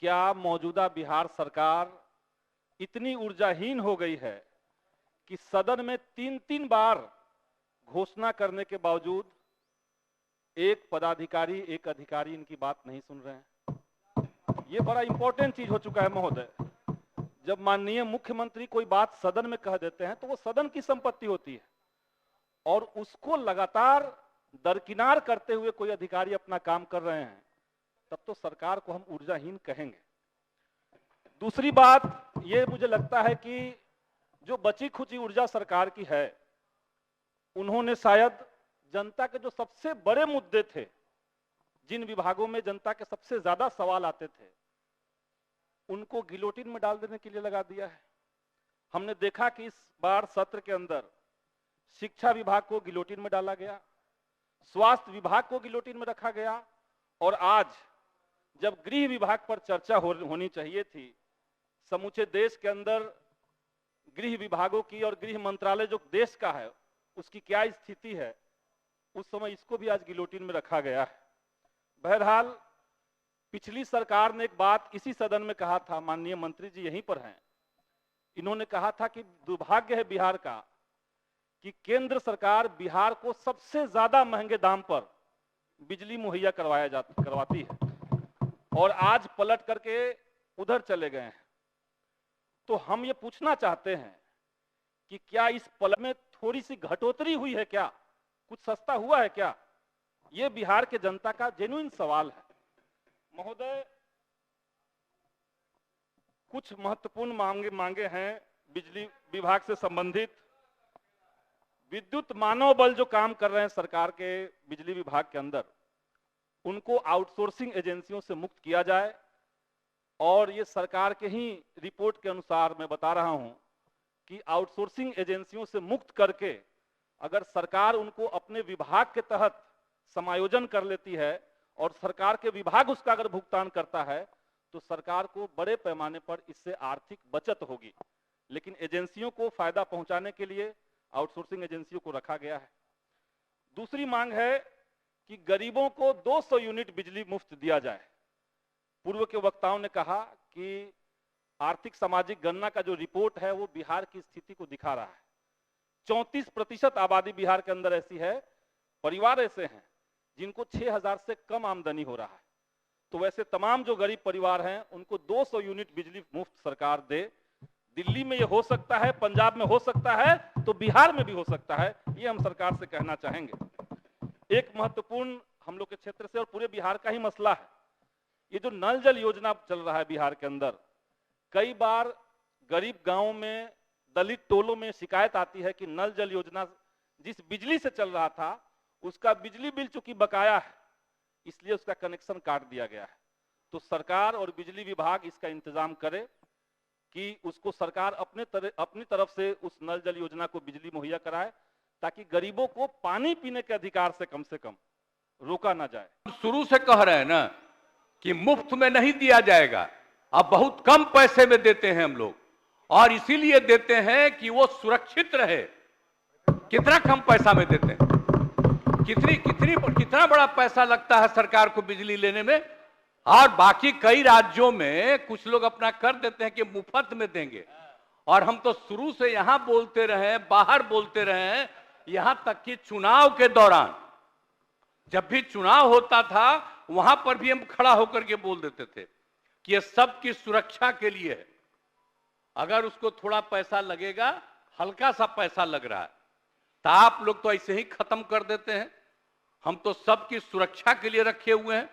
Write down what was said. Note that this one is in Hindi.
क्या मौजूदा बिहार सरकार इतनी ऊर्जाहीन हो गई है कि सदन में तीन तीन बार घोषणा करने के बावजूद एक पदाधिकारी एक अधिकारी इनकी बात नहीं सुन रहे हैं। ये बड़ा इंपॉर्टेंट चीज हो चुका है महोदय। जब माननीय मुख्यमंत्री कोई बात सदन में कह देते हैं तो वो सदन की संपत्ति होती है और उसको लगातार दरकिनार करते हुए कोई अधिकारी अपना काम कर रहे हैं, तब तो सरकार को हम ऊर्जाहीन कहेंगे। दूसरी बात ये मुझे लगता है कि जो बची खुची ऊर्जा सरकार की है, उन्होंने शायद जनता के जो सबसे बड़े मुद्दे थे, जिन विभागों में जनता के सबसे ज्यादा सवाल आते थे, उनको गिलोटिन में डाल देने के लिए लगा दिया है। हमने देखा कि इस बार सत्र के अंदर शिक्षा विभाग को गिलोटिन में डाला गया, स्वास्थ्य विभाग को गिलोटिन में रखा गया, और आज जब गृह विभाग पर चर्चा होनी चाहिए थी, समूचे देश के अंदर गृह विभागों की और गृह मंत्रालय जो देश का है उसकी क्या स्थिति है, उस समय इसको भी आज गिलोटिन में रखा गया है। बहरहाल पिछली सरकार ने एक बात इसी सदन में कहा था, माननीय मंत्री जी यहीं पर हैं, इन्होंने कहा था कि दुर्भाग्य है बिहार का कि केंद्र सरकार बिहार को सबसे ज्यादा महंगे दाम पर बिजली मुहैया करवाती है, और आज पलट करके उधर चले गए हैं। तो हम ये पूछना चाहते हैं कि क्या इस पलट में थोड़ी सी घटोतरी हुई है, क्या कुछ सस्ता हुआ है क्या? ये बिहार के जनता का जेन्युइन सवाल है। महोदय, कुछ महत्वपूर्ण मांगे हैं बिजली विभाग से संबंधित। विद्युत मानव बल जो काम कर रहे हैं सरकार के बिजली विभाग के अंदर, उनको आउटसोर्सिंग एजेंसियों से मुक्त किया जाए, और ये सरकार के ही रिपोर्ट के अनुसार मैं बता रहा हूं कि आउटसोर्सिंग एजेंसियों से मुक्त करके अगर सरकार उनको अपने विभाग के तहत समायोजन कर लेती है और सरकार के विभाग उसका अगर भुगतान करता है, तो सरकार को बड़े पैमाने पर इससे आर्थिक बचत होगी। लेकिन एजेंसियों को फायदा पहुंचाने के लिए आउटसोर्सिंग एजेंसियों को रखा गया है। दूसरी मांग है कि गरीबों को 200 यूनिट बिजली मुफ्त दिया जाए। पूर्व के वक्ताओं ने कहा कि आर्थिक सामाजिक गणना का जो रिपोर्ट है वो बिहार की स्थिति को दिखा रहा है। 34% आबादी बिहार के अंदर ऐसी है, परिवार ऐसे हैं जिनको 6000 से कम आमदनी हो रहा है। तो वैसे तमाम जो गरीब परिवार हैं उनको 200 यूनिट बिजली मुफ्त सरकार दे। दिल्ली में ये हो सकता है, पंजाब में हो सकता है, तो बिहार में भी हो सकता है, ये हम सरकार से कहना चाहेंगे। एक महत्वपूर्ण हम लोग के क्षेत्र से और पूरे बिहार का ही मसला है, ये जो नल जल योजना चल रहा है बिहार के अंदर। कई बार गरीब गांवों में, दलित टोलों में शिकायत आती है कि नल जल योजना जिस बिजली से चल रहा था उसका बिजली बिल चूंकि बकाया है, इसलिए उसका कनेक्शन काट दिया गया है। तो सरकार और बिजली विभाग इसका इंतजाम करे कि उसको सरकार अपनी तरफ से उस नल जल योजना को बिजली मुहैया कराए, ताकि गरीबों को पानी पीने के अधिकार से कम रोका ना जाए। शुरू से कह रहे हैं ना कि मुफ्त में नहीं दिया जाएगा, अब बहुत कम पैसे में देते हैं हम लोग, और इसीलिए देते हैं कि वो सुरक्षित रहे। कितना कम पैसा में देते हैं, कितना बड़ा पैसा लगता है सरकार को बिजली लेने में। और बाकी कई राज्यों में कुछ लोग अपना कर देते हैं कि मुफ्त में देंगे, और हम तो शुरू से यहां बोलते रहे, बाहर बोलते रहे, यहां तक कि चुनाव के दौरान जब भी चुनाव होता था वहां पर भी हम खड़ा होकर के बोल देते थे कि यह सबकी सुरक्षा के लिए है। अगर उसको थोड़ा पैसा लगेगा, हल्का सा पैसा लग रहा है, तो आप लोग तो ऐसे ही खत्म कर देते हैं। हम तो सबकी सुरक्षा के लिए रखे हुए हैं।